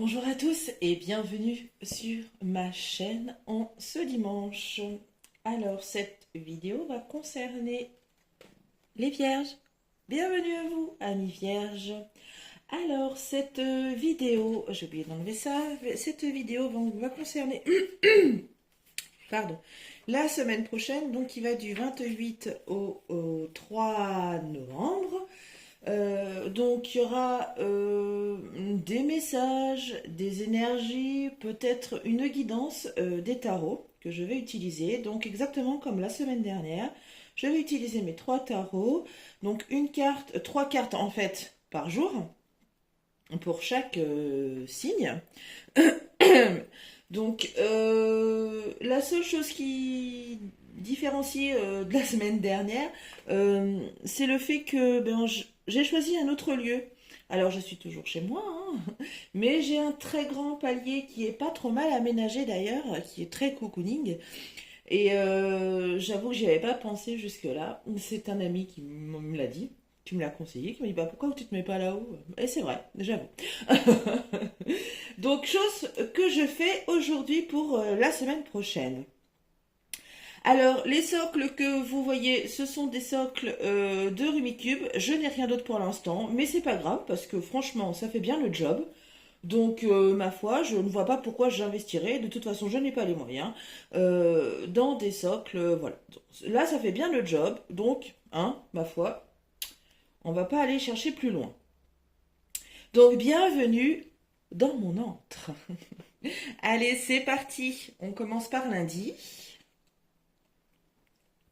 Bonjour à tous et bienvenue sur ma chaîne en ce dimanche. Alors cette vidéo va concerner les vierges. Bienvenue à vous, amis vierges. Alors cette vidéo, j'ai oublié d'enlever ça, cette vidéo va concerner pardon, la semaine prochaine, donc qui va du 28 au 3 novembre. Donc il y aura des messages, des énergies, peut-être une guidance des tarots que je vais utiliser. Donc exactement comme la semaine dernière, je vais utiliser mes trois tarots. Donc une carte, trois cartes en fait par jour pour chaque signe. Donc la seule chose qui différencie de la semaine dernière, c'est le fait que j'ai choisi un autre lieu. Alors je suis toujours chez moi, hein, mais j'ai un très grand palier qui est pas trop mal aménagé d'ailleurs, qui est très cocooning. Et j'avoue que j'y avais pas pensé jusque-là. C'est un ami qui me l'a dit, qui me l'a conseillé, qui m'a dit bah pourquoi tu te mets pas là-haut? Et c'est vrai, j'avoue. Donc chose que je fais aujourd'hui pour la semaine prochaine. Alors, les socles que vous voyez, ce sont des socles de Rumicube. Je n'ai rien d'autre pour l'instant, mais c'est pas grave parce que franchement, ça fait bien le job. Donc, ma foi, je ne vois pas pourquoi j'investirais. De toute façon, je n'ai pas les moyens dans des socles. Voilà. Là, ça fait bien le job. Donc, hein, ma foi, on va pas aller chercher plus loin. Donc, bienvenue dans mon antre. Allez, c'est parti. On commence par lundi.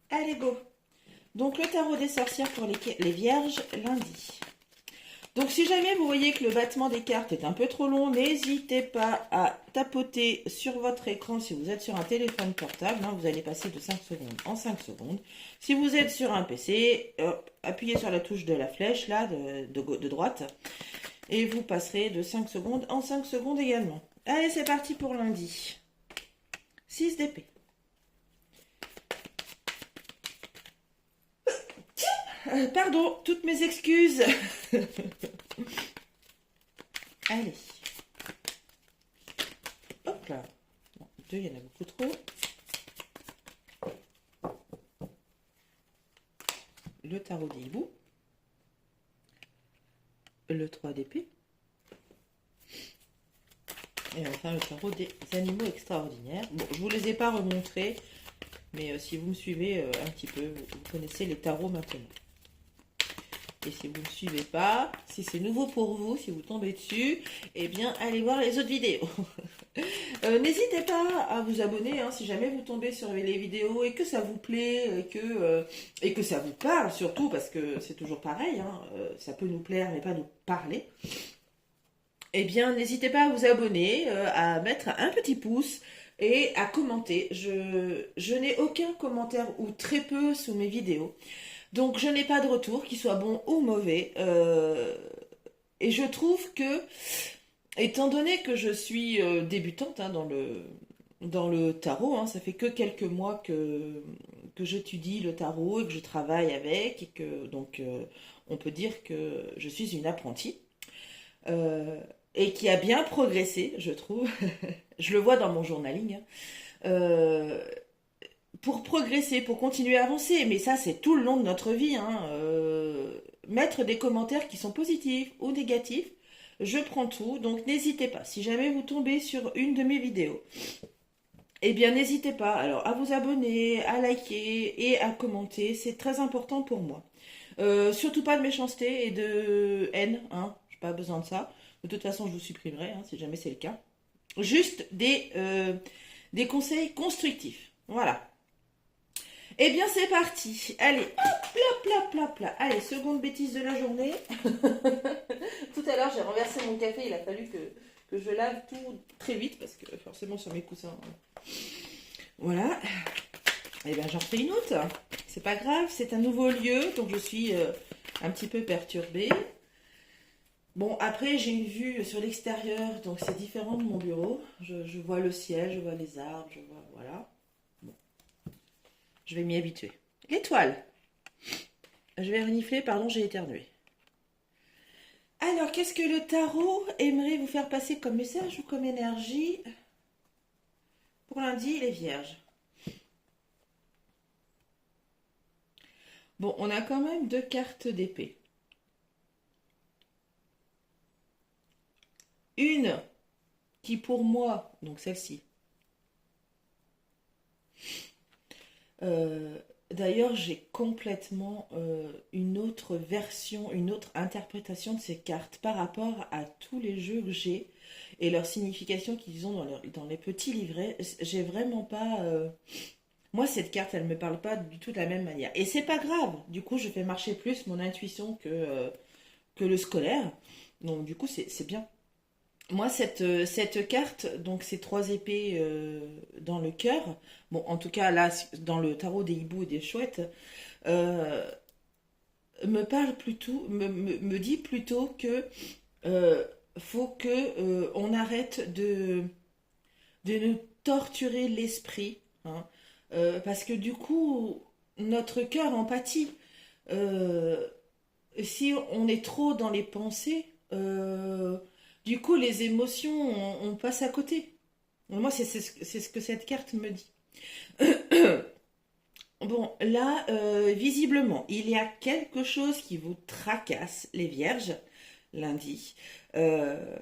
Allez, go. Donc le tarot des sorcières pour les vierges lundi. Donc si jamais vous voyez que le battement des cartes est un peu trop long, n'hésitez pas à tapoter sur votre écran si vous êtes sur un téléphone portable. Hein, vous allez passer de 5 secondes en 5 secondes. Si vous êtes sur un PC, appuyez sur la touche de la flèche là de droite et vous passerez de 5 secondes en 5 secondes également. Allez, c'est parti pour lundi. 6 d'épée. Pardon, toutes mes excuses. Allez. Hop là. Bon, deux, il y en a beaucoup trop. Le tarot des hiboux. Le 3 d'épée. Et enfin le tarot des animaux extraordinaires. Bon, je vous les ai pas remontrés, mais si vous me suivez un petit peu, vous connaissez les tarots maintenant. Et si vous ne me suivez pas, si c'est nouveau pour vous, si vous tombez dessus, eh bien, allez voir les autres vidéos. N'hésitez pas à vous abonner hein, si jamais vous tombez sur les vidéos et que ça vous plaît et que ça vous parle surtout, parce que c'est toujours pareil, hein, ça peut nous plaire mais pas nous parler. Eh bien, n'hésitez pas à vous abonner, à mettre un petit pouce et à commenter. Je n'ai aucun commentaire ou très peu sous mes vidéos. Donc je n'ai pas de retour, qu'il soit bon ou mauvais. Et je trouve que, étant donné que je suis débutante hein, dans le tarot, hein, ça fait que quelques mois que j'étudie le tarot et que je travaille avec, et que donc on peut dire que je suis une apprentie. Et qui a bien progressé, je trouve. Je le vois dans mon journaling. Hein. Pour progresser, pour continuer à avancer, mais ça c'est tout le long de notre vie, hein. Mettre des commentaires qui sont positifs ou négatifs, je prends tout, donc n'hésitez pas, si jamais vous tombez sur une de mes vidéos, eh bien n'hésitez pas alors à vous abonner, à liker et à commenter, c'est très important pour moi. Surtout pas de méchanceté et de haine, hein, j'ai pas besoin de ça, de toute façon je vous supprimerai hein, si jamais c'est le cas. Juste des conseils constructifs, voilà. Eh bien, c'est parti. Allez, hop, hop, hop, hop, là. Allez, seconde bêtise de la journée. Tout à l'heure, j'ai renversé mon café. Il a fallu que je lave tout très vite parce que forcément, sur mes coussins. Voilà. Eh bien, j'en refais une autre. C'est pas grave, c'est un nouveau lieu. Donc, je suis un petit peu perturbée. Bon, après, j'ai une vue sur l'extérieur. Donc, c'est différent de mon bureau. Je vois le ciel, je vois les arbres, je vois... Voilà. Je vais m'y habituer. L'étoile. Je vais renifler, pardon, j'ai éternué. Alors, qu'est-ce que le tarot aimerait vous faire passer comme message ou comme énergie pour lundi, les vierges? Bon, on a quand même deux cartes d'épée. Une qui pour moi, donc celle-ci, euh, d'ailleurs j'ai complètement une autre version, une autre interprétation de ces cartes par rapport à tous les jeux que j'ai et leur signification qu'ils ont dans les petits livrets. J'ai vraiment pas... Moi, cette carte, elle me parle pas du tout de la même manière. Et c'est pas grave. Du coup, je fais marcher plus mon intuition que le scolaire. Donc, du coup, c'est bien. Moi, cette carte, donc ces trois épées dans le cœur, bon, en tout cas, là, dans le tarot des hiboux et des chouettes, euh, me parle plutôt, me dit plutôt que euh, faut que on arrête de nous torturer l'esprit, hein, parce que du coup, notre cœur en pâtit. Euh, Si on est trop dans les pensées, du coup, les émotions, on passe à côté. Moi, c'est ce que cette carte me dit. Bon, là, visiblement, il y a quelque chose qui vous tracasse, les vierges, lundi. Euh,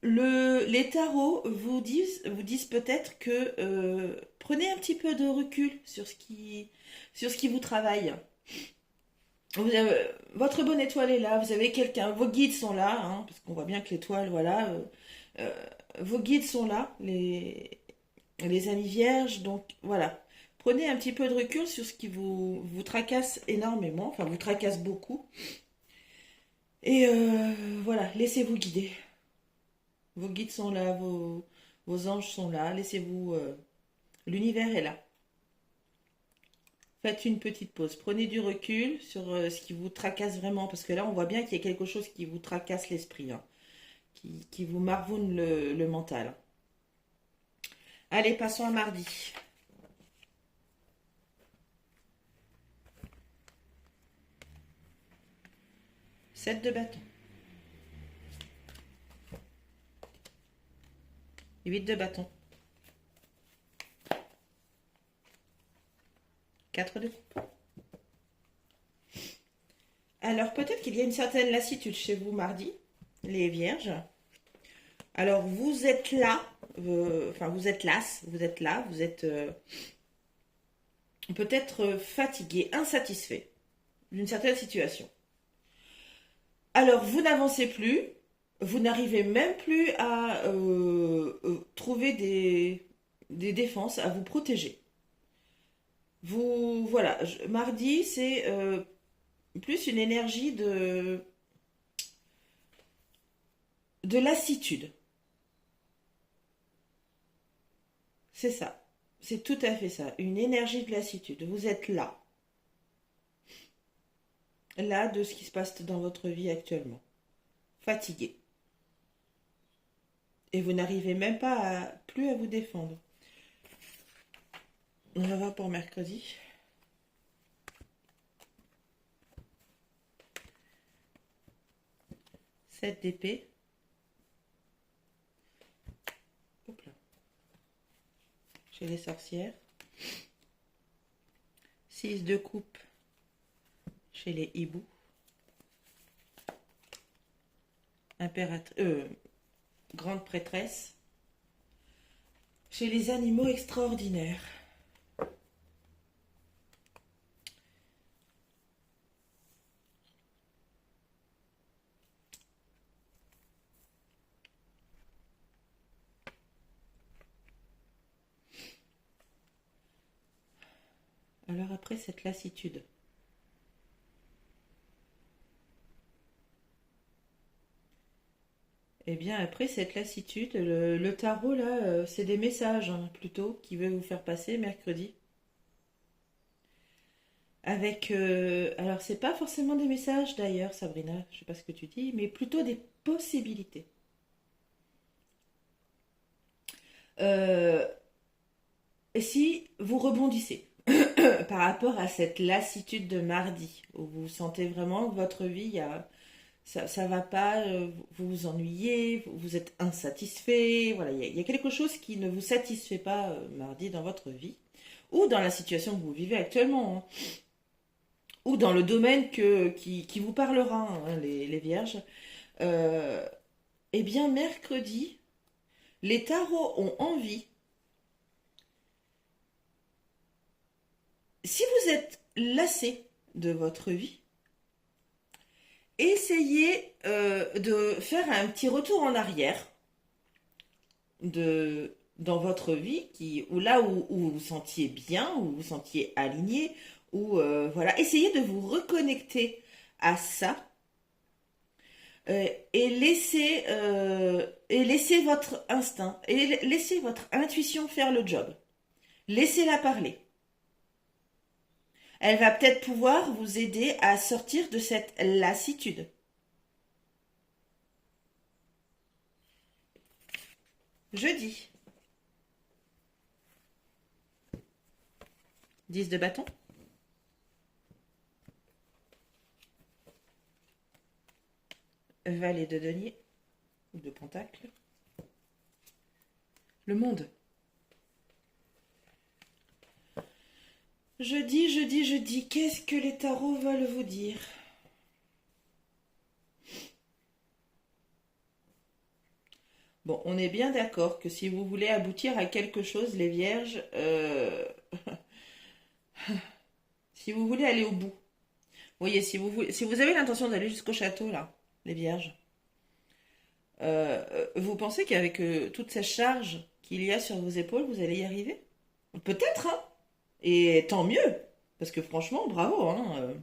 les tarots vous disent peut-être que prenez un petit peu de recul sur ce qui vous travaille. Votre bonne étoile est là, vous avez quelqu'un, vos guides sont là, hein, parce qu'on voit bien que l'étoile, voilà, euh, vos guides sont là, les amis vierges, donc voilà. Prenez un petit peu de recul sur ce qui vous tracasse énormément, enfin vous tracasse beaucoup, et voilà, laissez-vous guider. Vos guides sont là, vos anges sont là, laissez-vous, l'univers est là. Faites une petite pause, prenez du recul sur ce qui vous tracasse vraiment, parce que là on voit bien qu'il y a quelque chose qui vous tracasse l'esprit, hein, qui vous marvoune le mental. Allez, passons à mardi. 7 de bâton, 8 de bâton, 4 de coupe. Alors peut-être qu'il y a une certaine lassitude chez vous mardi, les vierges. Alors vous êtes là, enfin vous êtes las, vous êtes là, vous êtes peut-être fatigué, insatisfait d'une certaine situation. Alors vous n'avancez plus, vous n'arrivez même plus à trouver des défenses, à vous protéger. Vous, voilà, mardi c'est plus une énergie de lassitude. C'est ça. C'est tout à fait ça. Une énergie de lassitude. Vous êtes là. Là de ce qui se passe dans votre vie actuellement. Fatigué. Et vous n'arrivez même pas plus à vous défendre. On va voir pour mercredi. Sept d'épée. Hop là. Chez les sorcières. 6 de coupe chez les hiboux. Grande prêtresse. Chez les animaux extraordinaires. Alors après cette lassitude. Eh bien après cette lassitude, le tarot là, c'est des messages hein, plutôt qui veut vous faire passer mercredi. Avec, alors c'est pas forcément des messages d'ailleurs, Sabrina, je sais pas ce que tu dis, mais plutôt des possibilités. Euh, Si vous rebondissez par rapport à cette lassitude de mardi, où vous sentez vraiment que votre vie, ça va pas, vous vous ennuyez, vous êtes insatisfait, voilà, il y a quelque chose qui ne vous satisfait pas mardi dans votre vie, ou dans la situation que vous vivez actuellement, hein, ou dans le domaine qui vous parlera, hein, les vierges. Euh, eh bien, mercredi, les tarots ont envie, si vous êtes lassé de votre vie, essayez de faire un petit retour en arrière dans votre vie, où là où vous vous sentiez bien, où vous vous sentiez aligné, voilà, essayez de vous reconnecter à ça et laissez votre instinct et laissez votre intuition faire le job. Laissez-la parler. Elle va peut-être pouvoir vous aider à sortir de cette lassitude. Jeudi, 10 de bâton. Valet de denier ou de pentacle. Le monde. Jeudi, qu'est-ce que les tarots veulent vous dire? Bon, on est bien d'accord que si vous voulez aboutir à quelque chose, les vierges, si vous voulez aller au bout, vous voyez, si vous avez l'intention d'aller jusqu'au château, là, les vierges, vous pensez qu'avec toute cette charge qu'il y a sur vos épaules, vous allez y arriver? Peut-être, hein? Et tant mieux, parce que franchement, bravo, hein.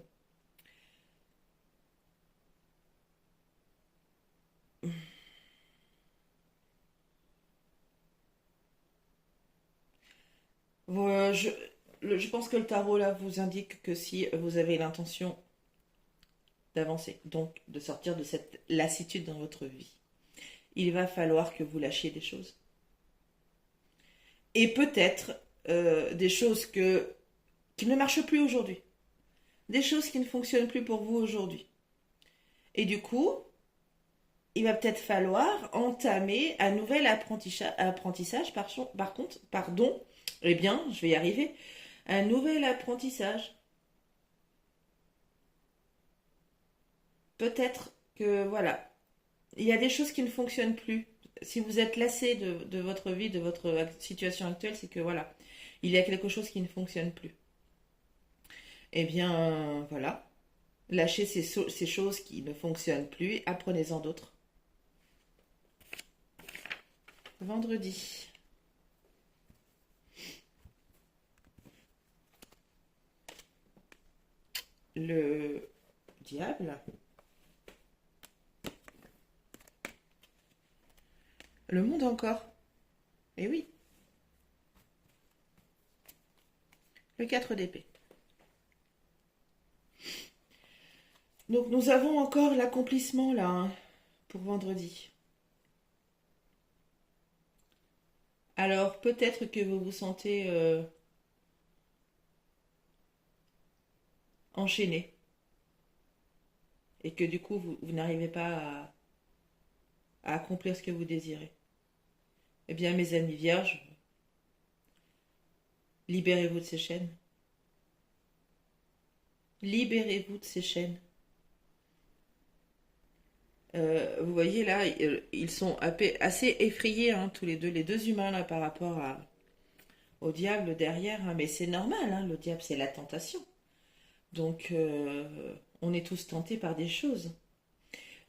Euh, je, je pense que le tarot là vous indique que si vous avez l'intention d'avancer, donc de sortir de cette lassitude dans votre vie, il va falloir que vous lâchiez des choses. Et peut-être des choses qui ne marchent plus aujourd'hui. Des choses qui ne fonctionnent plus pour vous aujourd'hui. Et du coup, il va peut-être falloir entamer un nouvel apprentissage pardon, eh bien, je vais y arriver, un nouvel apprentissage. Peut-être que, voilà, il y a des choses qui ne fonctionnent plus. Si vous êtes lassé de votre vie, de votre situation actuelle, c'est que, voilà, il y a quelque chose qui ne fonctionne plus. Eh bien, voilà, lâchez ces choses qui ne fonctionnent plus, apprenez-en d'autres. Vendredi. Le diable. Le monde encore. Eh oui. Le 4 d'épée. Donc nous avons encore l'accomplissement là, hein, pour vendredi. Alors peut-être que vous vous sentez enchaîné et que du coup vous n'arrivez pas à accomplir ce que vous désirez. Eh bien mes amis vierges, libérez-vous de ces chaînes. Libérez-vous de ces chaînes. Vous voyez là, ils sont assez effrayés, hein, tous les deux humains là par rapport au diable derrière, hein, mais c'est normal, hein, le diable c'est la tentation. Donc on est tous tentés par des choses.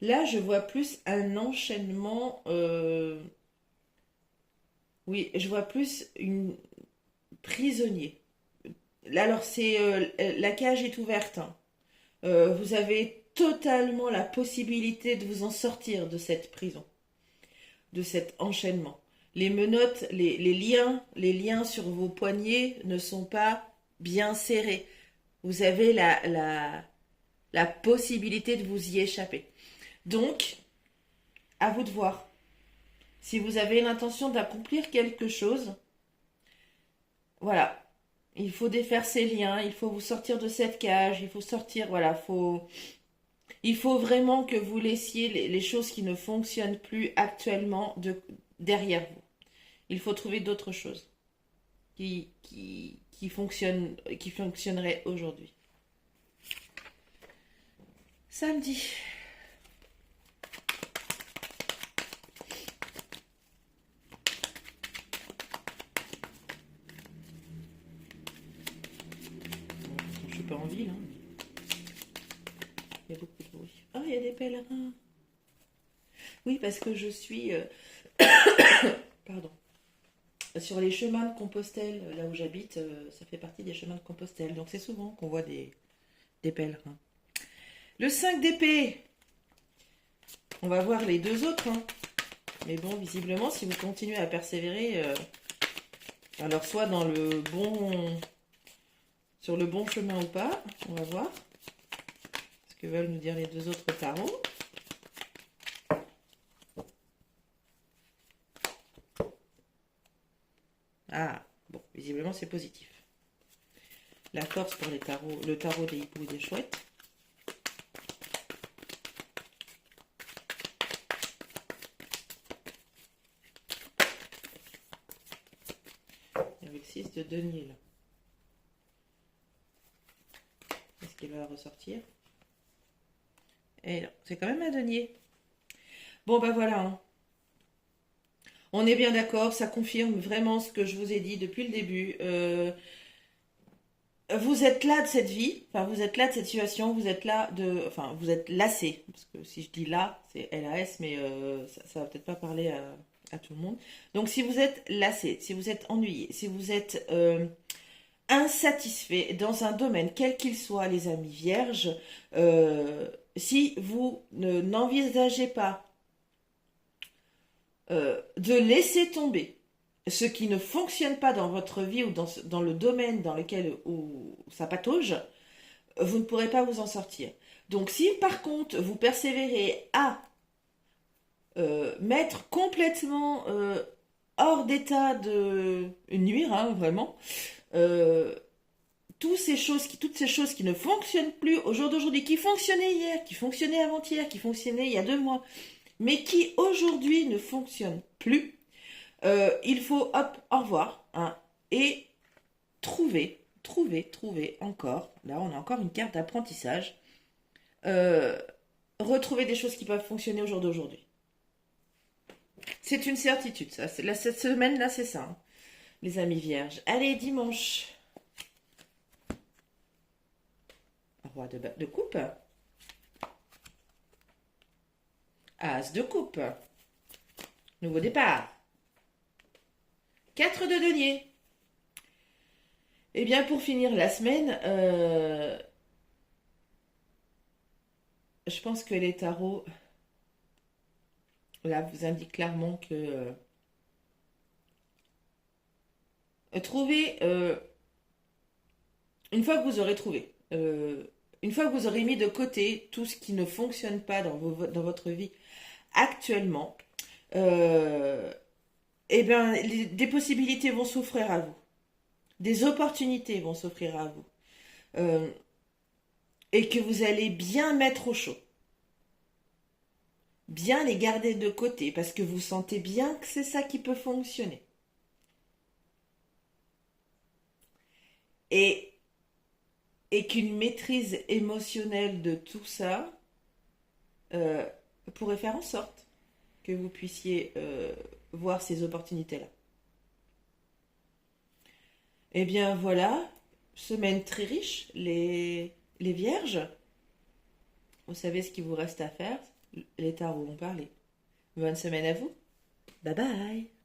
Là je vois plus un enchaînement, oui, je vois plus une prisonnier. Alors c'est la cage est ouverte, hein. Vous avez totalement la possibilité de vous en sortir de cette prison, de cet enchaînement. Les menottes, les liens sur vos poignets ne sont pas bien serrés. Vous avez la possibilité de vous y échapper. Donc, à vous de voir. Si vous avez l'intention d'accomplir quelque chose, voilà, il faut défaire ces liens, il faut vous sortir de cette cage, il faut sortir, voilà, Il faut vraiment que vous laissiez les choses qui ne fonctionnent plus actuellement derrière vous. Il faut trouver d'autres choses qui fonctionneraient aujourd'hui. Samedi. Je suis pas en ville, hein. Il y a beaucoup de bruit. Ah, il y a des pèlerins. Oui, parce que je suis... Pardon. Sur les chemins de Compostelle, là où j'habite, ça fait partie des chemins de Compostelle. Donc c'est souvent qu'on voit des pèlerins. Le 5 d'épée. On va voir les deux autres. Hein. Mais bon, visiblement, si vous continuez à persévérer, alors soit dans le bon... sur le bon chemin ou pas, on va voir. Ce que veulent nous dire les deux autres tarots. Ah, bon, visiblement c'est positif. La force pour les tarots, le tarot des hiboux et des chouettes. Avec 6 de denier là. Est-ce qu'il va ressortir? Et non, c'est quand même un denier. Bon ben voilà. Hein. On est bien d'accord, ça confirme vraiment ce que je vous ai dit depuis le début. Vous êtes là de cette vie, enfin vous êtes là de cette situation, vous êtes là de, enfin vous êtes lassé, parce que si je dis là, c'est LAS, mais ça va peut-être pas parler à tout le monde. Donc si vous êtes lassé, si vous êtes ennuyé, si vous êtes insatisfait dans un domaine quel qu'il soit, les amis vierges, si vous n'envisagez pas de laisser tomber ce qui ne fonctionne pas dans votre vie ou dans le domaine dans lequel où ça patauge, vous ne pourrez pas vous en sortir. Donc si par contre vous persévérez à mettre complètement hors d'état de nuire, hein, vraiment, toutes ces choses qui ne fonctionnent plus au jour d'aujourd'hui, qui fonctionnaient hier, qui fonctionnaient avant-hier, qui fonctionnaient il y a 2 mois, mais qui aujourd'hui ne fonctionnent plus, il faut, hop, au revoir, hein, et trouver encore, là on a encore une carte d'apprentissage, retrouver des choses qui peuvent fonctionner au jour d'aujourd'hui. C'est une certitude, ça. Cette semaine-là, c'est ça, hein, les amis vierges. Allez, dimanche. Roi de coupe. As de coupe. Nouveau départ. 4 de denier. Et bien, pour finir la semaine, je pense que les tarots, là, vous indiquent clairement que trouver, une fois que vous aurez trouvé, une fois que vous aurez mis de côté tout ce qui ne fonctionne pas dans votre vie actuellement, eh bien, des possibilités vont s'offrir à vous. Des opportunités vont s'offrir à vous. Et que vous allez bien mettre au chaud. Bien les garder de côté parce que vous sentez bien que c'est ça qui peut fonctionner. Et qu'une maîtrise émotionnelle de tout ça pourrait faire en sorte que vous puissiez voir ces opportunités-là. Eh bien voilà, semaine très riche, les vierges. Vous savez ce qu'il vous reste à faire, les tarots vont parler. Bonne semaine à vous. Bye bye.